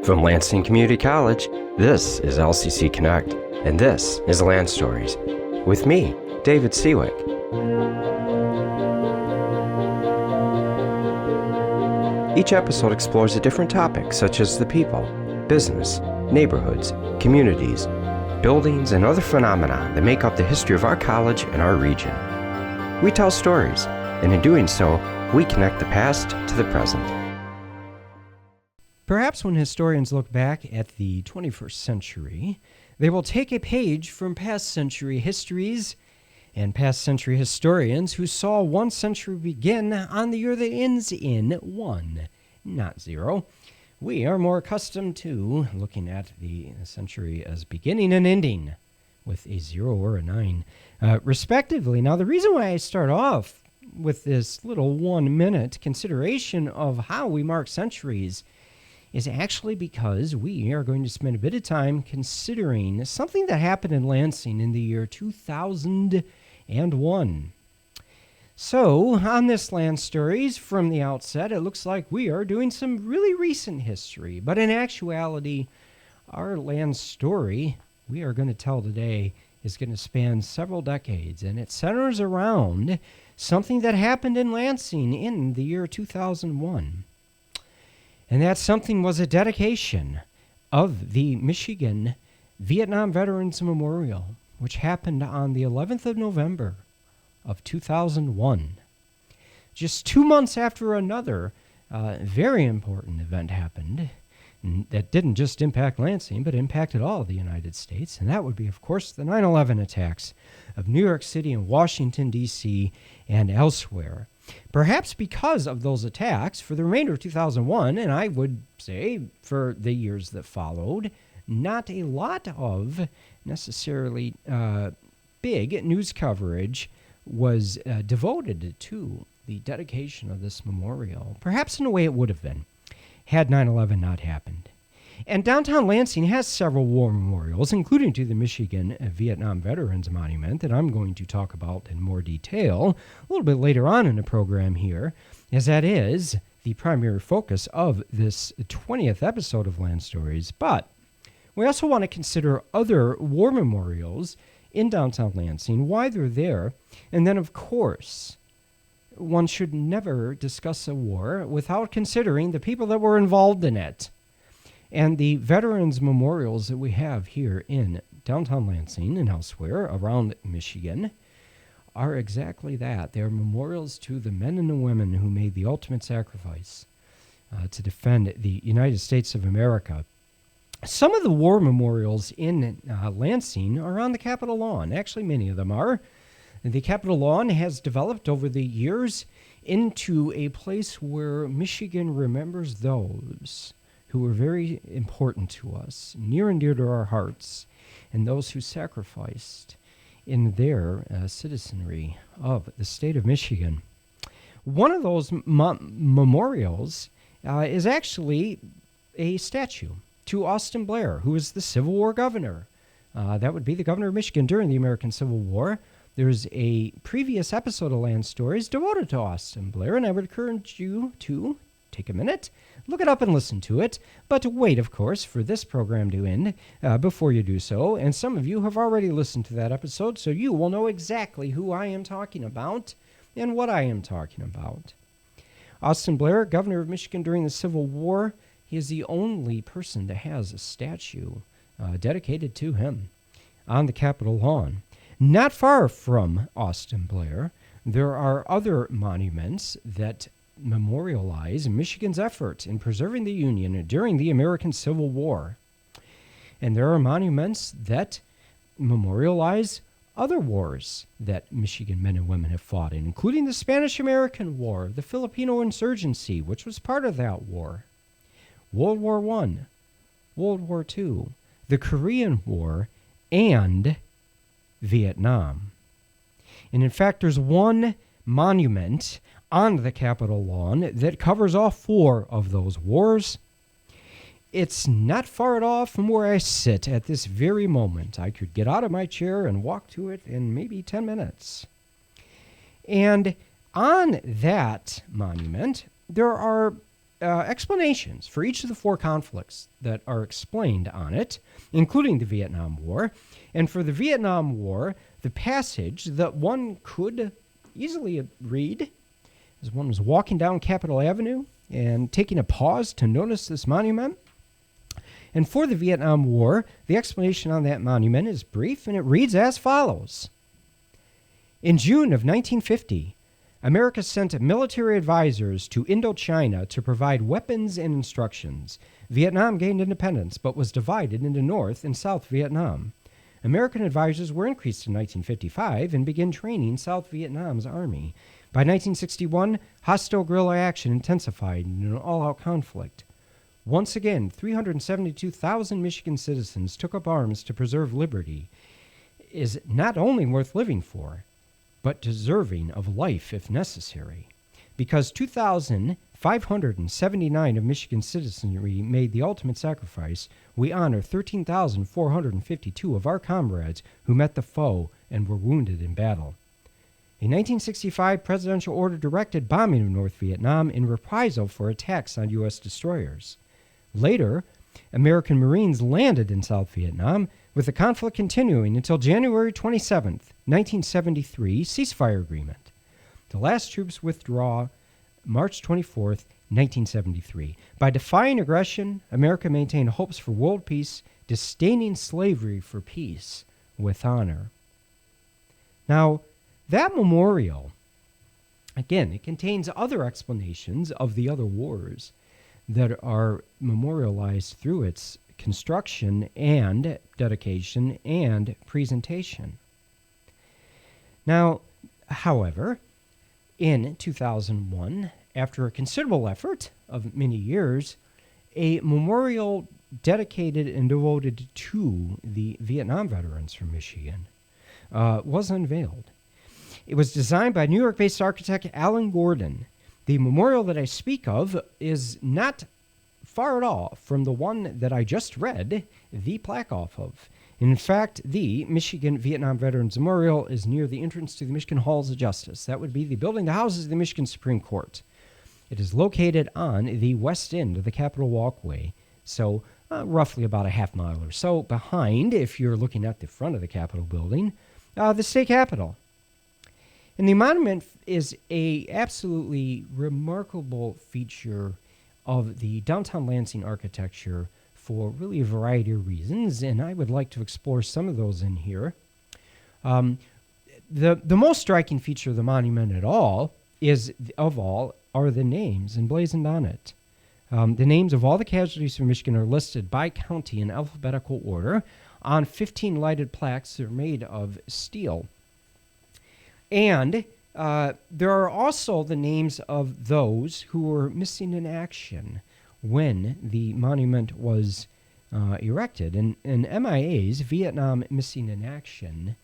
From Lansing Community College, this is LCC Connect, and this is Lanstories, with me, David Siwik. Each episode explores a different topic, such as the people, business, neighborhoods, communities, buildings, and other phenomena that make up the history of our college and our region. We tell stories, and in doing so, we connect the past to the present. Perhaps when historians look back at the 21st century, they will take a page from past century histories and past century historians who saw one century begin on the year that ends in 1, not 0. We are more accustomed to looking at the century as beginning and ending with a 0 or a 9, respectively. Now, the reason why I start off with this little 1-minute consideration of how we mark centuries is actually because we are going to spend a bit of time considering something that happened in Lansing in the year 2001. So, on this Lanstories, from the outset, it looks like we are doing some really recent history. But in actuality, our land story we are going to tell today is going to span several decades, and it centers around something that happened in Lansing in the year 2001. And that something was a dedication of the Michigan Vietnam Veterans Memorial, which happened on the 11th of November of 2001. Just 2 months after another very important event happened that didn't just impact Lansing, but impacted all of the United States. And that would be, of course, the 9/11 attacks of New York City and Washington, D.C., and elsewhere. Perhaps because of those attacks, for the remainder of 2001, and I would say for the years that followed, not a lot of necessarily big news coverage was devoted to the dedication of this memorial, perhaps in a way it would have been, had 9/11 not happened. And downtown Lansing has several war memorials, including to the Michigan Vietnam Veterans Monument that I'm going to talk about in more detail a little bit later on in the program here, as that is the primary focus of this 20th episode of Lanstories. But we also want to consider other war memorials in downtown Lansing, why they're there, and then, of course, one should never discuss a war without considering the people that were involved in it. And the veterans memorials that we have here in downtown Lansing and elsewhere around Michigan are exactly that. They're memorials to the men and the women who made the ultimate sacrifice to defend the United States of America. Some of the war memorials in Lansing are on the Capitol lawn. Actually, many of them are. The Capitol lawn has developed over the years into a place where Michigan remembers those who were very important to us, near and dear to our hearts, and those who sacrificed in their citizenry of the state of Michigan. One of those memorials is actually a statue to Austin Blair, who was the Civil War governor. That would be the governor of Michigan during the American Civil War. There's a previous episode of Lanstories devoted to Austin Blair, and I would encourage you to take a minute, look it up and listen to it, but wait, of course, for this program to end before you do so. And some of you have already listened to that episode, so you will know exactly who I am talking about and what I am talking about. Austin Blair, governor of Michigan during the Civil War, he is the only person that has a statue dedicated to him on the Capitol lawn. Not far from Austin Blair, there are other monuments that memorialize Michigan's effort in preserving the Union during the American Civil War. And there are monuments that memorialize other wars that Michigan men and women have fought in, including the Spanish-American War, the Filipino insurgency, which was part of that war, World War I, World War II, the Korean War, and Vietnam. And in fact, there's one monument on the Capitol lawn that covers all 4 of those wars. It's not far at all from where I sit at this very moment. I could get out of my chair and walk to it in maybe 10 minutes. And on that monument, there are explanations for each of the 4 conflicts that are explained on it, including the Vietnam War. And for the Vietnam War, the passage that one could easily read as one was walking down Capitol Avenue and taking a pause to notice this monument. And for the Vietnam War, the explanation on that monument is brief, and it reads as follows. In June of 1950, America sent military advisors to Indochina to provide weapons and instructions. Vietnam gained independence, but was divided into North and South Vietnam. American advisors were increased in 1955 and began training South Vietnam's army. By 1961, hostile guerrilla action intensified in an all-out conflict. Once again, 372,000 Michigan citizens took up arms to preserve liberty. Is not only worth living for, but deserving of life if necessary. Because 2,579 of Michigan's citizenry made the ultimate sacrifice, we honor 13,452 of our comrades who met the foe and were wounded in battle. A 1965 presidential order directed bombing of North Vietnam in reprisal for attacks on U.S. destroyers. Later, American Marines landed in South Vietnam, with the conflict continuing until January 27, 1973 ceasefire agreement. The last troops withdraw March 24, 1973. By defying aggression, America maintained hopes for world peace, disdaining slavery for peace with honor. Now, that memorial, again, it contains other explanations of the other wars that are memorialized through its construction and dedication and presentation. Now, however, in 2001, after a considerable effort of many years, a memorial dedicated and devoted to the Vietnam veterans from Michigan was unveiled. It was designed by New York-based architect Alan Gordon. The memorial that I speak of is not far at all from the one that I just read the plaque off of. In fact, the Michigan Vietnam Veterans Memorial is near the entrance to the Michigan Halls of Justice. That would be the building that houses the Michigan Supreme Court. It is located on the west end of the Capitol Walkway, so roughly about a half mile or so behind, if you're looking at the front of the Capitol building, the state capitol. And the monument is a absolutely remarkable feature of the downtown Lansing architecture for really a variety of reasons, and I would like to explore some of those in here. The most striking feature of the monument are the names emblazoned on it. The names of all the casualties from Michigan are listed by county in alphabetical order on 15 lighted plaques that are made of steel. And there are also the names of those who were missing in action when the monument was erected. And MIAs, Vietnam Missing in Action,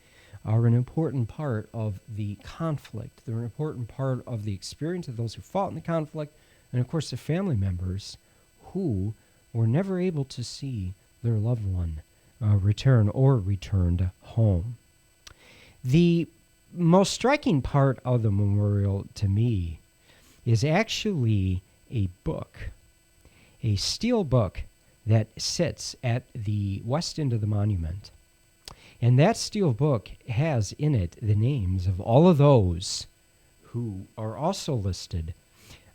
are an important part of the conflict. They're an important part of the experience of those who fought in the conflict, and of course the family members who were never able to see their loved one return or returned home. The most striking part of the memorial to me is actually a book, a steel book that sits at the west end of the monument. And that steel book has in it the names of all of those who are also listed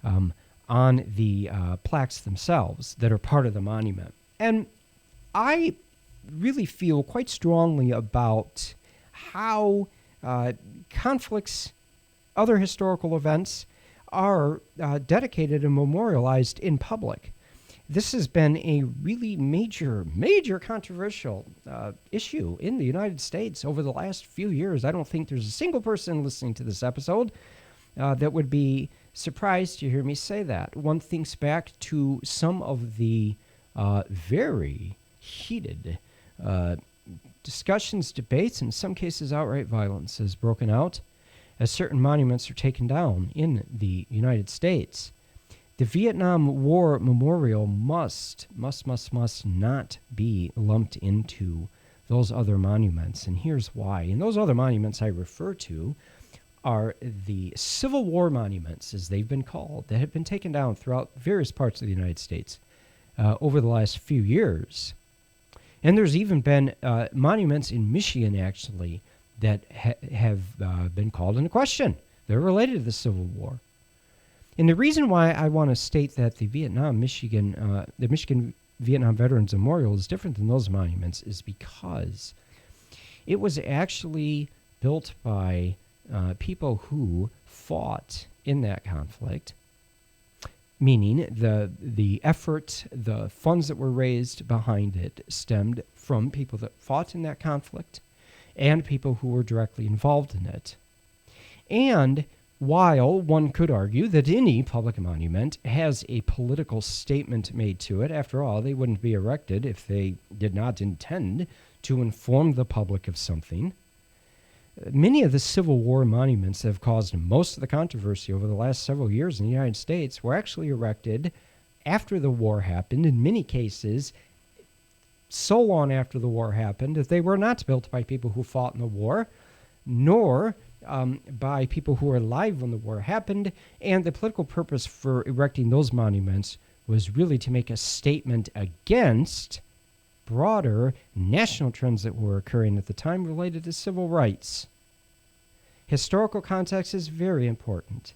on the plaques themselves that are part of the monument. And I really feel quite strongly about how conflicts, other historical events, are dedicated and memorialized in public. This has been a really major controversial issue in the United States over the last few years. I don't think there's a single person listening to this episode that would be surprised to hear me say that. One thinks back to some of the very heated discussions, debates, in some cases outright violence has broken out as certain monuments are taken down in the United States. The Vietnam War Memorial must not be lumped into those other monuments, and here's why. And those other monuments I refer to are the Civil War monuments, as they've been called, that have been taken down throughout various parts of the United States over the last few years. And there's even been monuments in Michigan, actually, that have been called into question. They're related to the Civil War. And the reason why I want to state that the Michigan Vietnam Veterans Memorial is different than those monuments is because it was actually built by people who fought in that conflict, meaning the effort, the funds that were raised behind it stemmed from people that fought in that conflict and people who were directly involved in it. And while one could argue that any public monument has a political statement made to it, after all, they wouldn't be erected if they did not intend to inform the public of something. Many of the Civil War monuments that have caused most of the controversy over the last several years in the United States were actually erected after the war happened, in many cases so long after the war happened that they were not built by people who fought in the war, nor by people who were alive when the war happened, and the political purpose for erecting those monuments was really to make a statement against broader national trends that were occurring at the time related to civil rights. Historical context is very important,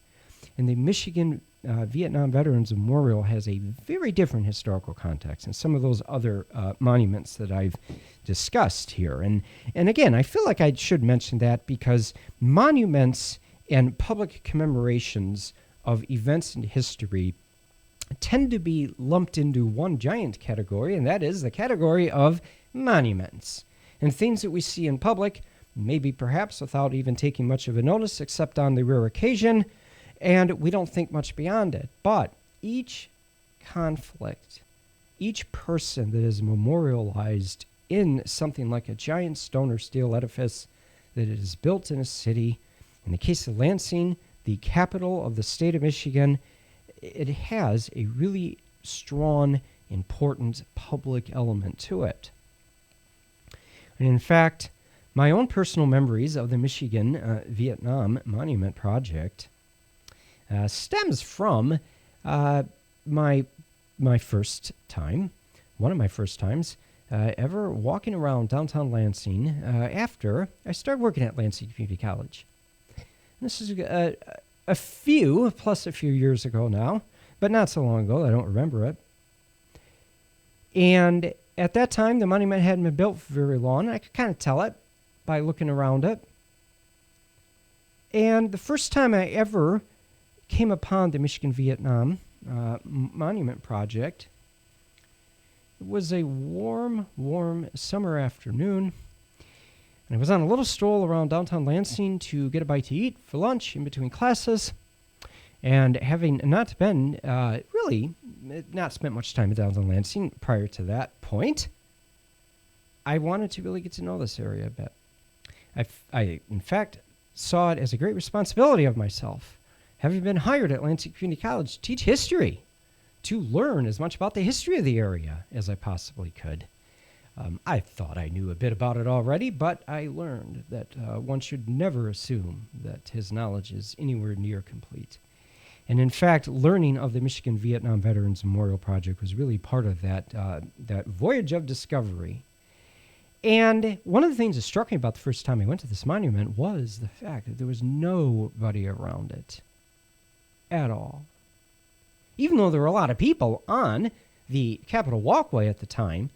and the Michigan Vietnam Veterans Memorial has a very different historical context than some of those other monuments that I've discussed here. And again, I feel like I should mention that because monuments and public commemorations of events in history tend to be lumped into one giant category, and that is the category of monuments. And things that we see in public, maybe perhaps without even taking much of a notice except on the rare occasion, and we don't think much beyond it. But each conflict, each person that is memorialized in something like a giant stone or steel edifice that is built in a city, in the case of Lansing, the capital of the state of Michigan, it has a really strong, important public element to it. And in fact, my own personal memories of the Michigan Vietnam Monument Project stems from my first time, one of my first times ever walking around downtown Lansing after I started working at Lansing Community College. And this is a few years ago now, but not so long ago. I don't remember it. And at that time, the monument hadn't been built for very long. I could kind of tell it by looking around it. And the first time I ever came upon the Michigan Vietnam Monument Project, it was a warm summer afternoon. And I was on a little stroll around downtown Lansing to get a bite to eat for lunch in between classes. And having not spent much time in downtown Lansing prior to that point, I wanted to really get to know this area a bit. I in fact, saw it as a great responsibility of myself, having been hired at Lansing Community College to teach history, to learn as much about the history of the area as I possibly could. I thought I knew a bit about it already, but I learned that one should never assume that his knowledge is anywhere near complete. And in fact, learning of the Michigan Vietnam Veterans Memorial Project was really part of that voyage of discovery. And one of the things that struck me about the first time I went to this monument was the fact that there was nobody around it at all. Even though there were a lot of people on the Capitol Walkway at the time,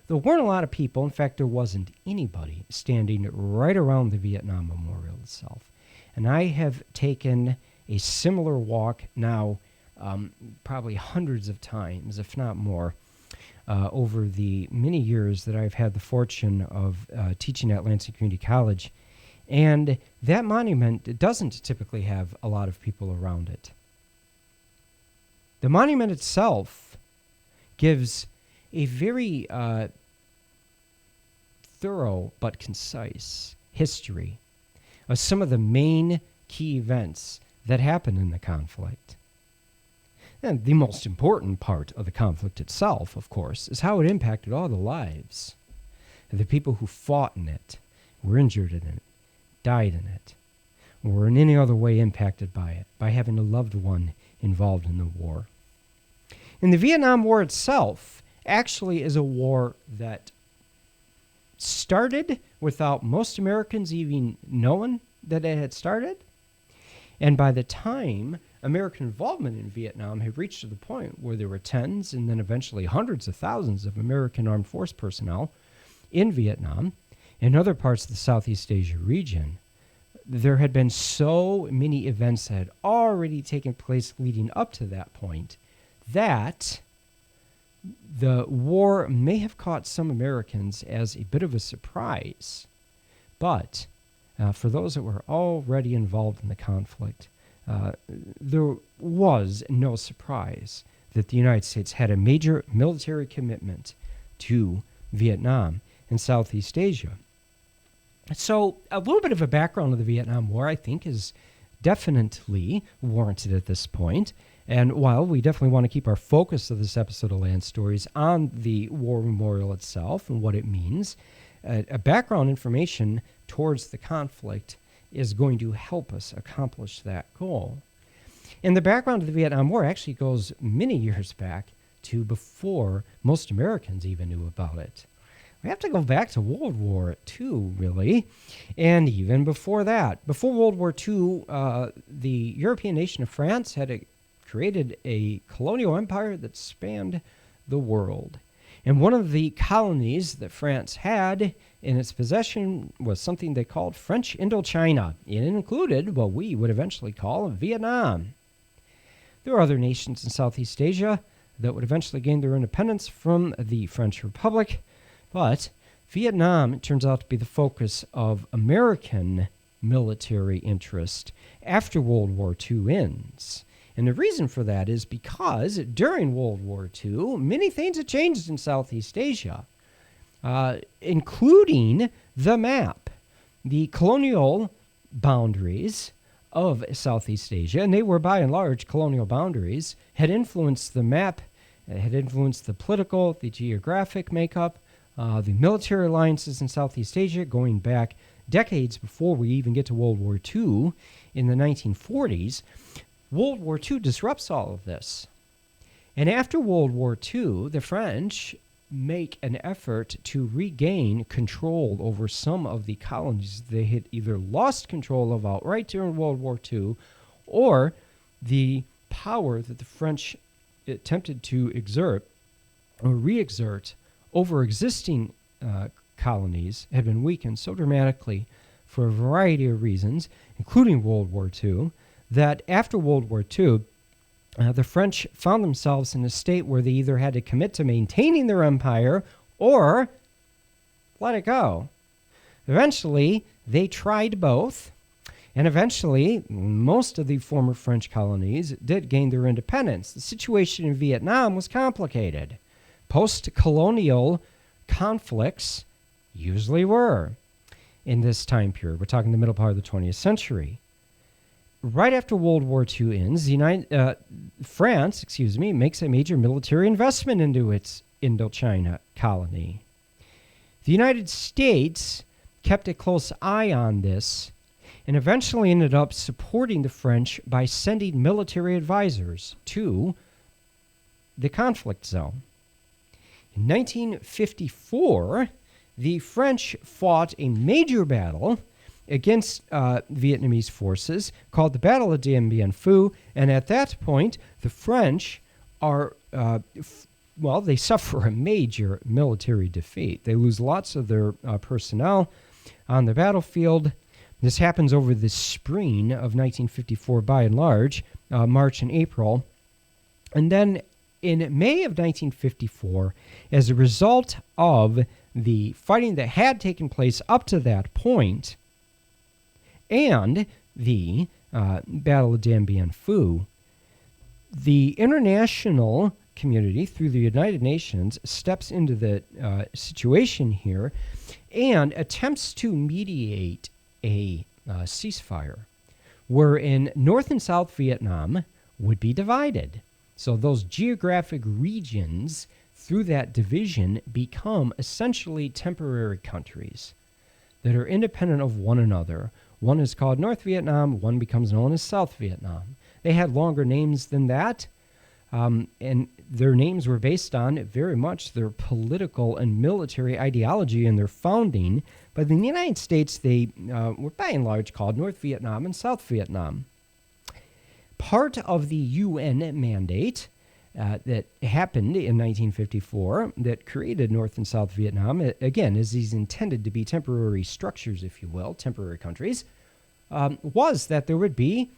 there weren't a lot of people. In fact, there wasn't anybody standing right around the Vietnam Memorial itself. And I have taken a similar walk now probably hundreds of times, if not more, over the many years that I've had the fortune of teaching at Lansing Community College. And that monument doesn't typically have a lot of people around it. The monument itself gives a very thorough but concise history of some of the main key events that happened in the conflict. And the most important part of the conflict itself, of course, is how it impacted all the lives of the people who fought in it, were injured in it, died in it. or in any other way impacted by it, by having a loved one involved in the war. And the Vietnam War itself actually is a war that started without most Americans even knowing that it had started. And by the time American involvement in Vietnam had reached to the point where there were tens and then eventually hundreds of thousands of American armed force personnel in Vietnam and other parts of the Southeast Asia region, there had been so many events that had already taken place leading up to that point that the war may have caught some Americans as a bit of a surprise. But for those that were already involved in the conflict, there was no surprise that the United States had a major military commitment to Vietnam and Southeast Asia. So a little bit of a background of the Vietnam War, I think, is definitely warranted at this point. And while we definitely want to keep our focus of this episode of Land Stories on the war memorial itself and what it means, a background information towards the conflict is going to help us accomplish that goal. And the background of the Vietnam War actually goes many years back to before most Americans even knew about it. We have to go back to World War II, really, and even before that. Before World War II, the European nation of France had created a colonial empire that spanned the world. And one of the colonies that France had in its possession was something they called French Indochina. It included what we would eventually call Vietnam. There were other nations in Southeast Asia that would eventually gain their independence from the French Republic, but Vietnam turns out to be the focus of American military interest after World War II ends. And the reason for that is because during World War II, many things had changed in Southeast Asia, including the map. The colonial boundaries of Southeast Asia, and they were by and large colonial boundaries, had influenced the map, had influenced the political, the geographic makeup, the military alliances in Southeast Asia going back decades before we even get to World War II in the 1940s. World War II disrupts all of this. And after World War II, the French make an effort to regain control over some of the colonies they had either lost control of outright during World War II, or the power that the French attempted to exert or re-exert over existing colonies had been weakened so dramatically for a variety of reasons, including World War II, that after World War II, the French found themselves in a state where they either had to commit to maintaining their empire or let it go. Eventually, they tried both, and eventually, most of the former French colonies did gain their independence. The situation in Vietnam was complicated. Post-colonial conflicts usually were in this time period. We're talking the middle part of the 20th century. Right after World War II ends, France makes a major military investment into its Indochina colony. The United States kept a close eye on this and eventually ended up supporting the French by sending military advisors to the conflict zone. In 1954, the French fought a major battle against Vietnamese forces called the Battle of Dien Bien Phu, and at that point, the French are, they suffer a major military defeat. They lose lots of their personnel on the battlefield. This happens over the spring of 1954 by and large, March and April. And then in May of 1954, as a result of the fighting that had taken place up to that point, and the Battle of Dien Bien Phu, the international community, through the United Nations, steps into the situation here and attempts to mediate a ceasefire wherein North and South Vietnam would be divided. So those geographic regions through that division become essentially temporary countries that are independent of one another, One is called North Vietnam, one becomes known as South Vietnam. They had longer names than that, and their names were based on very much their political and military ideology and their founding. But in the United States, they were by and large called North Vietnam and South Vietnam. Part of the UN mandate that happened in 1954 that created North and South Vietnam, again, as these intended to be temporary structures, if you will, temporary countries, was that there would be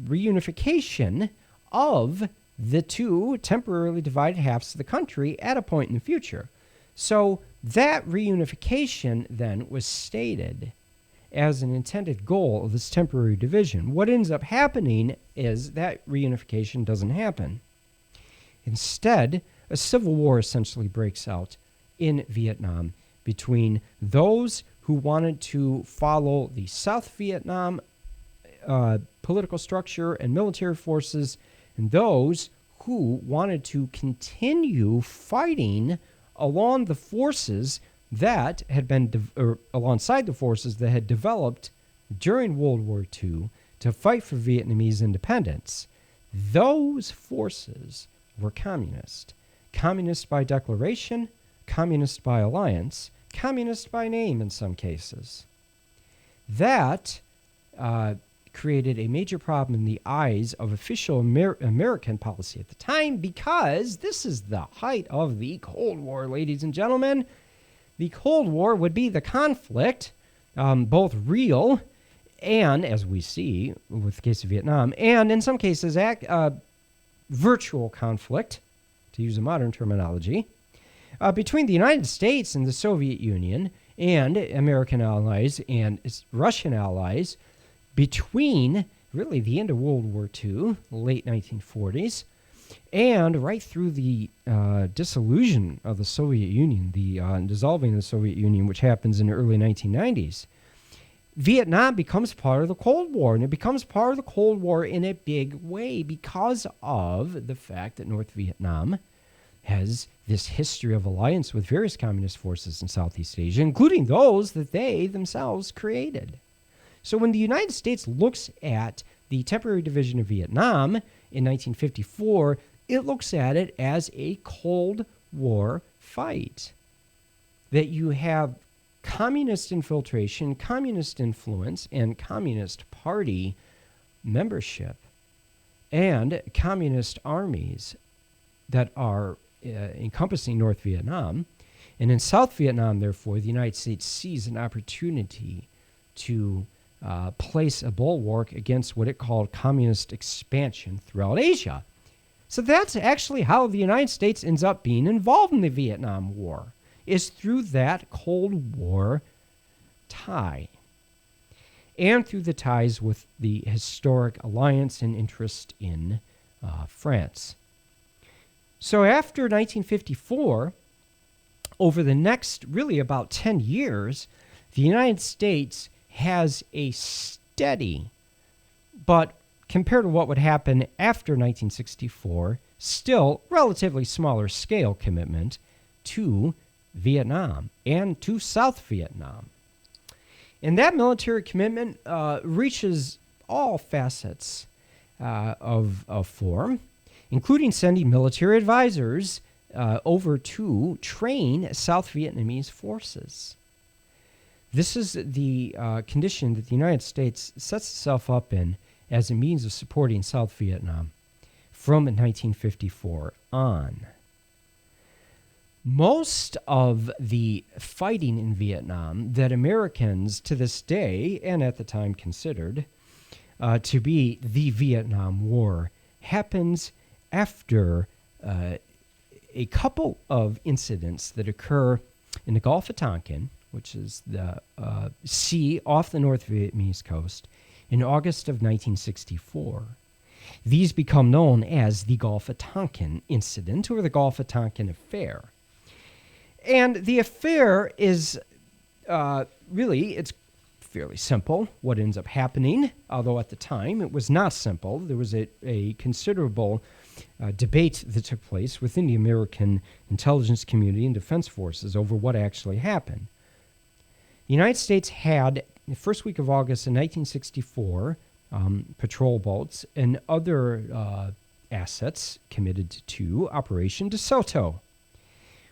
reunification of the two temporarily divided halves of the country at a point in the future. So that reunification then was stated as an intended goal of this temporary division. What ends up happening is that reunification doesn't happen. Instead, a civil war essentially breaks out in Vietnam between those who wanted to follow the South Vietnam political structure and military forces, and those who wanted to continue fighting along the forces that had been, alongside the forces that had developed during World War II to fight for Vietnamese independence. Those forces were communist. Communist by declaration, communist by alliance, communist by name in some cases. That created a major problem in the eyes of official American policy at the time, because this is the height of the Cold War, ladies and gentlemen. The Cold War would be the conflict, both real and, as we see with the case of Vietnam, and in some cases, virtual conflict, to use a modern terminology, between the United States and the Soviet Union and American allies and Russian allies between really the end of World War II, late 1940s, and right through the dissolution of the Soviet Union, the dissolving of the Soviet Union, which happens in the early 1990s. Vietnam becomes part of the Cold War, and it becomes part of the Cold War in a big way because of the fact that North Vietnam has this history of alliance with various communist forces in Southeast Asia, including those that they themselves created. So when the United States looks at the temporary division of Vietnam in 1954, it looks at it as a Cold War fight. That you have communist infiltration, communist influence, and communist party membership, and communist armies that are encompassing North Vietnam. And in South Vietnam, therefore, the United States sees an opportunity to place a bulwark against what it called communist expansion throughout Asia. So that's actually how the United States ends up being involved in the Vietnam War, is through that Cold War tie, and through the ties with the historic alliance and interest in France. So after 1954, over the next really about 10 years, the United States has a steady, but compared to what would happen after 1964, still relatively smaller scale commitment to Vietnam and to South Vietnam. And that military commitment reaches all facets of form, including sending military advisors over to train South Vietnamese forces. This is the condition that the United States sets itself up in as a means of supporting South Vietnam from 1954 on. Most of the fighting in Vietnam that Americans to this day, and at the time considered to be the Vietnam War, happens after a couple of incidents that occur in the Gulf of Tonkin, which is the sea off the North Vietnamese coast, in August of 1964. These become known as the Gulf of Tonkin incident or the Gulf of Tonkin affair. And the affair is really, it's fairly simple what ends up happening, although at the time it was not simple. There was a considerable debate that took place within the American intelligence community and defense forces over what actually happened. The United States had the first week of August in 1964, patrol boats and other assets committed to Operation DeSoto,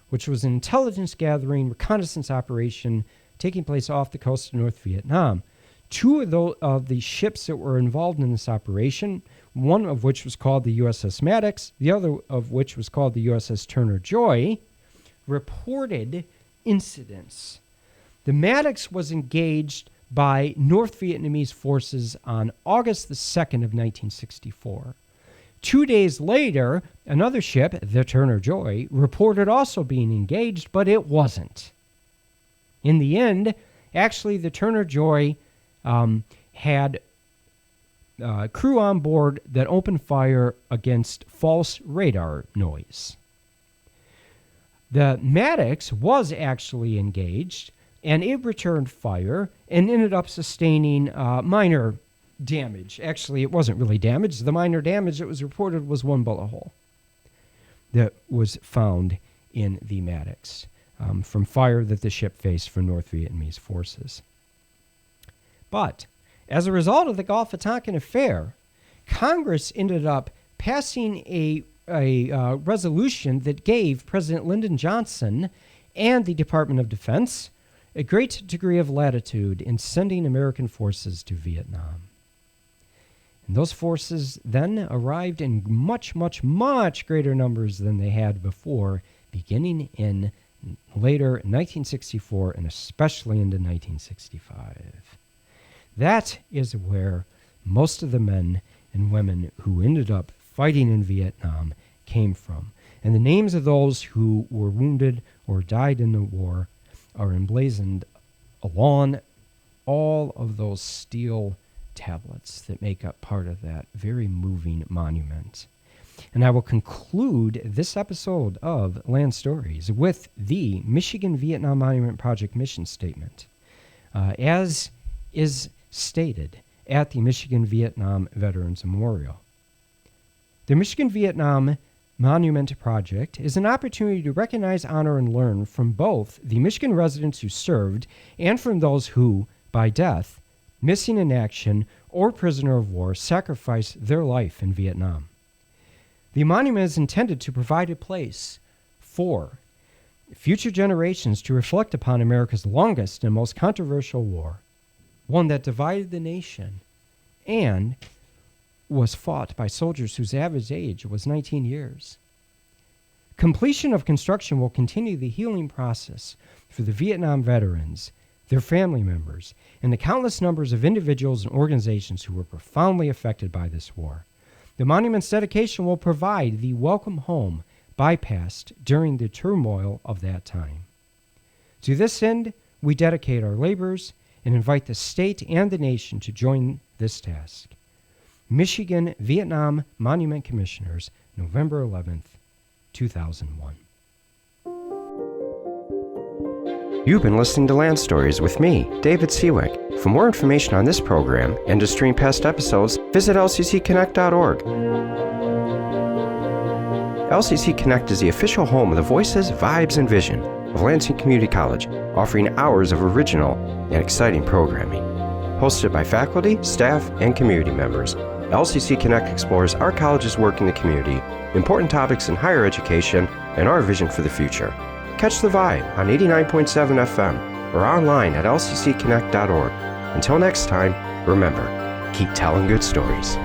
which was an intelligence-gathering reconnaissance operation taking place off the coast of North Vietnam. Two of the ships that were involved in this operation, one of which was called the USS Maddox, the other of which was called the USS Turner Joy, reported incidents. The Maddox was engaged by North Vietnamese forces on August the 2nd of 1964. 2 days later, another ship, the Turner Joy, reported also being engaged, but it wasn't. In the end, actually, the Turner Joy had crew on board that opened fire against false radar noise. The Maddox was actually engaged, and it returned fire and ended up sustaining minor damage. Actually, it wasn't really damage. The minor damage that was reported was one bullet hole that was found in the Maddox from fire that the ship faced from North Vietnamese forces. But as a result of the Gulf of Tonkin affair, Congress ended up passing a resolution that gave President Lyndon Johnson and the Department of Defense a great degree of latitude in sending American forces to Vietnam. And those forces then arrived in much, much, much greater numbers than they had before, beginning in later 1964 and especially into 1965. That is where most of the men and women who ended up fighting in Vietnam came from. And the names of those who were wounded or died in the war are emblazoned along all of those steel tablets that make up part of that very moving monument. And I will conclude this episode of Lanstories with the Michigan Vietnam Monument Project mission statement, as is stated at the Michigan Vietnam Veterans Memorial. The Michigan Vietnam Monument Project is an opportunity to recognize, honor, and learn from both the Michigan residents who served and from those who, by death, missing in action, or prisoner of war, sacrificed their life in Vietnam. The monument is intended to provide a place for future generations to reflect upon America's longest and most controversial war, one that divided the nation and was fought by soldiers whose average age was 19 years. Completion of construction will continue the healing process for the Vietnam veterans, their family members, and the countless numbers of individuals and organizations who were profoundly affected by this war. The monument's dedication will provide the welcome home bypassed during the turmoil of that time. To this end, we dedicate our labors and invite the state and the nation to join this task. Michigan Vietnam Monument Commissioners, November 11th, 2001. You've been listening to Lanstories with me, David Siwik. For more information on this program and to stream past episodes, visit lccconnect.org. LCC Connect is the official home of the voices, vibes, and vision of Lansing Community College, offering hours of original and exciting programming. Hosted by faculty, staff, and community members, LCC Connect explores our college's work in the community, important topics in higher education, and our vision for the future. Catch the vibe on 89.7 FM or online at lccconnect.org. Until next time, remember, keep telling good stories.